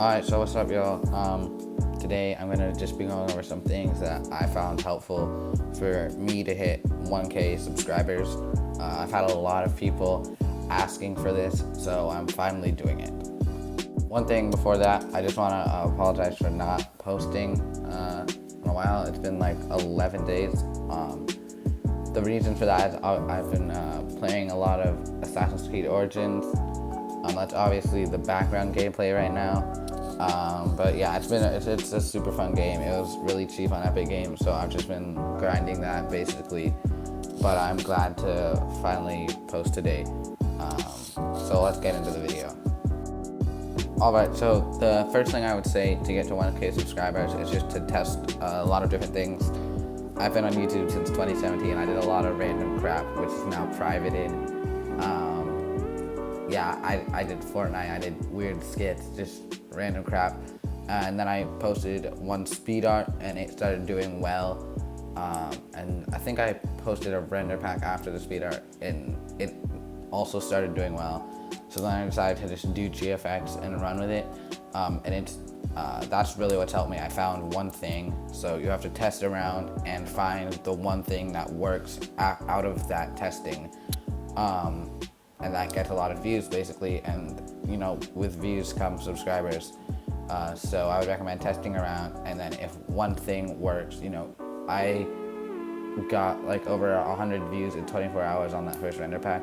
Alright, so what's up, y'all? Today I'm gonna just be going over some things that I found helpful for me to hit 1K subscribers. I've had a lot of people asking for this, so I'm finally doing it. One thing before that, I just want to apologize for not posting in a while. It's been like 11 days. The reason for that is I've been playing a lot of Assassin's Creed Origins. That's obviously the background gameplay right now. But yeah, it's a super fun game. It was really cheap on Epic Games, so I've just been grinding that basically. But I'm glad to finally post today. So let's get into the video. Alright, so the first thing I would say to get to 1K subscribers is just to test a lot of different things. I've been on YouTube since 2017. I did a lot of random crap, which is now privated. I did Fortnite, I did weird skits, just random crap. And then I posted one speed art and it started doing well. And I think I posted a render pack after the speed art and it also started doing well. So then I decided to just do GFX and run with it. That's really what's helped me. I found one thing, so you have to test around and find the one thing that works out of that testing. And that gets a lot of views basically, and with views come subscribers. So I would recommend testing around, and then if one thing works, I got like over 100 views in 24 hours on that first render pack,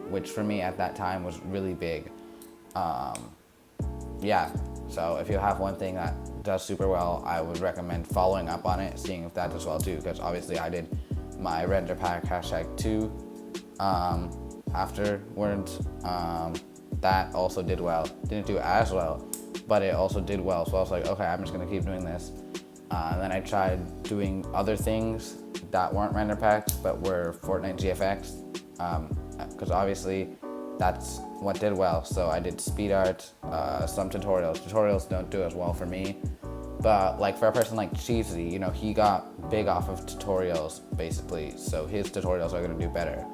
which for me at that time was really big. So if you have one thing that does super well, I would recommend following up on it, seeing if that does well too, because obviously I did my render pack #2 afterwards. That also did well. Didn't do as well, but it also did well. So I was like, okay, I'm just gonna keep doing this. And then I tried doing other things that weren't render packs, but were Fortnite GFX, because obviously that's what did well. So I did speed art, some tutorials. Tutorials don't do as well for me, but like for a person like Cheesy, he got big off of tutorials basically, so his tutorials are gonna do better.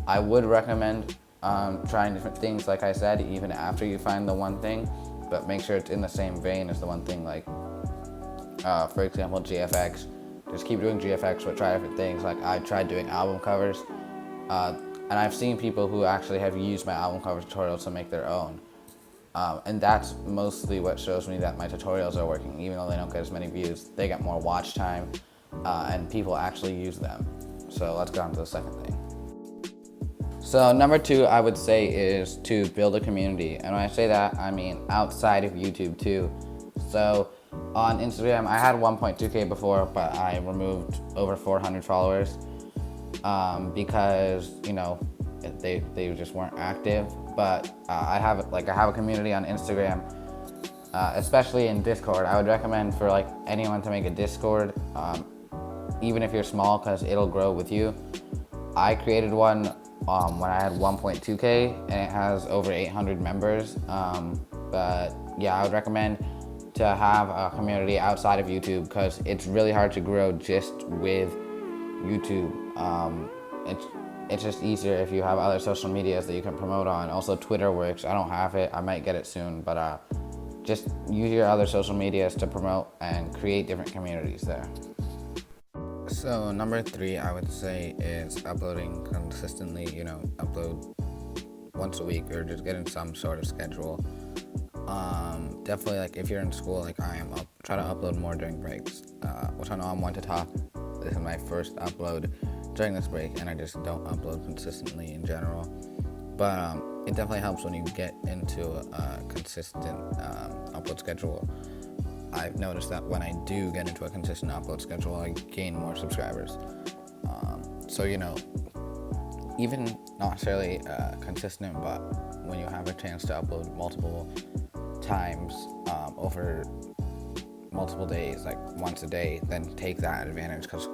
I would recommend trying different things, like I said, even after you find the one thing, but make sure it's in the same vein as the one thing. Like, for example, GFX. Just keep doing GFX, but try different things. Like I tried doing album covers, and I've seen people who actually have used my album cover tutorials to make their own. And that's mostly what shows me that my tutorials are working. Even though they don't get as many views, they get more watch time, and people actually use them. So let's go on to the second thing. So number 2, I would say, is to build a community. And when I say that, I mean outside of YouTube too. So on Instagram, I had 1.2K before, but I removed over 400 followers because they just weren't active. But I have a community on Instagram, especially in Discord. I would recommend for like anyone to make a Discord, even if you're small, because it'll grow with you. I created one when I had 1.2K and it has over 800 members. But yeah, I would recommend to have a community outside of YouTube, because it's really hard to grow just with YouTube. It's just easier if you have other social medias that you can promote on. Also, Twitter works. I don't have it. I might get it soon, but just use your other social medias to promote and create different communities there. So number 3, I would say, is uploading consistently. Upload once a week, or just get in some sort of schedule. Definitely, like if you're in school like I am, try to upload more during breaks, which I know I'm one to talk. This is my first upload during this break, and I just don't upload consistently in general. But it definitely helps when you get into a consistent upload schedule. I've noticed that when I do get into a consistent upload schedule, I gain more subscribers. So even not necessarily consistent, but when you have a chance to upload multiple times over multiple days, like once a day, then take that advantage, because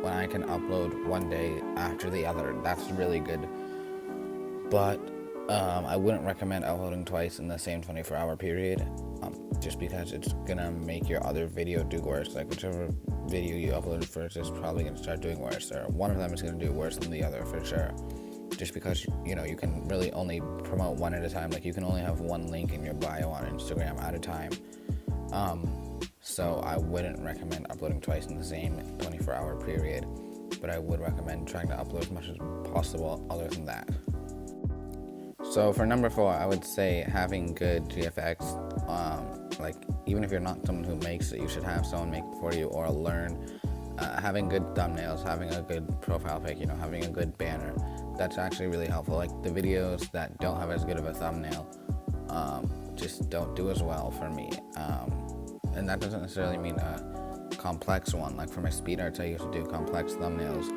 when I can upload one day after the other, that's really good. But I wouldn't recommend uploading twice in the same 24-hour period, just because it's gonna make your other video do worse. Like whichever video you uploaded first is probably gonna start doing worse, or one of them is gonna do worse than the other for sure. just because, you know, you can really only promote one at a time. Like, you can only have one link in your bio on Instagram at a time. So I wouldn't recommend uploading twice in the same 24-hour period, but I would recommend trying to upload as much as possible other than that. So for number 4, I would say having good GFX. Like, even if you're not someone who makes it, you should have someone make it for you or learn. Having good thumbnails, having a good profile pic, you know, having a good banner, that's actually really helpful. Like, the videos that don't have as good of a thumbnail just don't do as well for me. And that doesn't necessarily mean a complex one. Like, for my speed arts, I used to do complex thumbnails,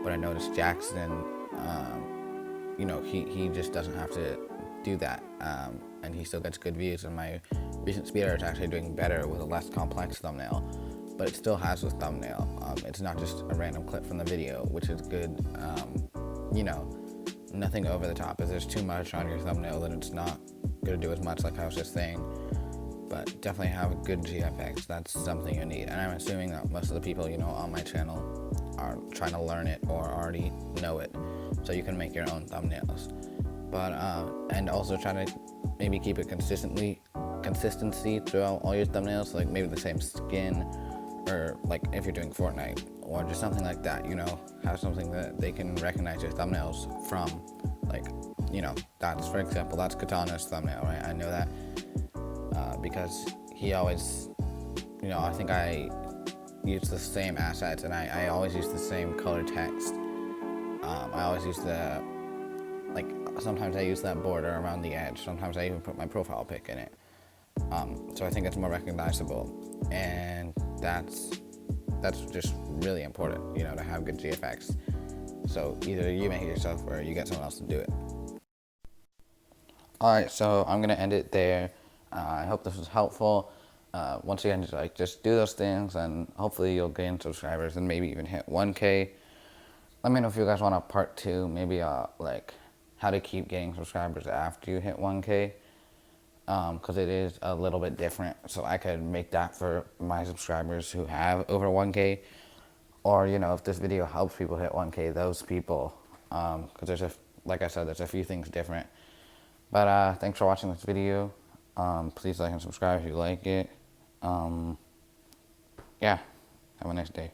but I noticed Jackson, you know, he just doesn't have to do that, and he still gets good views. And my recent speed art is actually doing better with a less complex thumbnail, but it still has a thumbnail. It's not just a random clip from the video, which is good. You know, nothing over the top. If there's too much on your thumbnail, then it's not gonna do as much, like I was just saying. But definitely have a good GFX. That's something you need. And I'm assuming that most of the people, you know, on my channel are trying to learn it or already know it, so you can make your own thumbnails. But and also try to maybe keep it consistency throughout all your thumbnails. Like, maybe the same skin, or like if you're doing Fortnite or just something like that. You know, have something that they can recognize your thumbnails from. Like, you know, that's, for example, that's Katana's thumbnail, right? I know that because he always, you know, I think I use the same assets, and I always use the same color text. I always use the, like, sometimes I use that border around the edge. Sometimes I even put my profile pic in it. So I think it's more recognizable, and that's just really important, you know, to have good GFX. So either you make it yourself or you get someone else to do it. Alright, so I'm gonna end it there. I hope this was helpful. Once again, just do those things, and hopefully you'll gain subscribers and maybe even hit 1K. Let me know if you guys want a part 2, maybe like how to keep getting subscribers after you hit 1K, because it is a little bit different. So I could make that for my subscribers who have over 1K, or, you know, if this video helps people hit 1K, those people, because like I said, there's a few things different. But thanks for watching this video. Please like and subscribe if you like it. Yeah, have a nice day.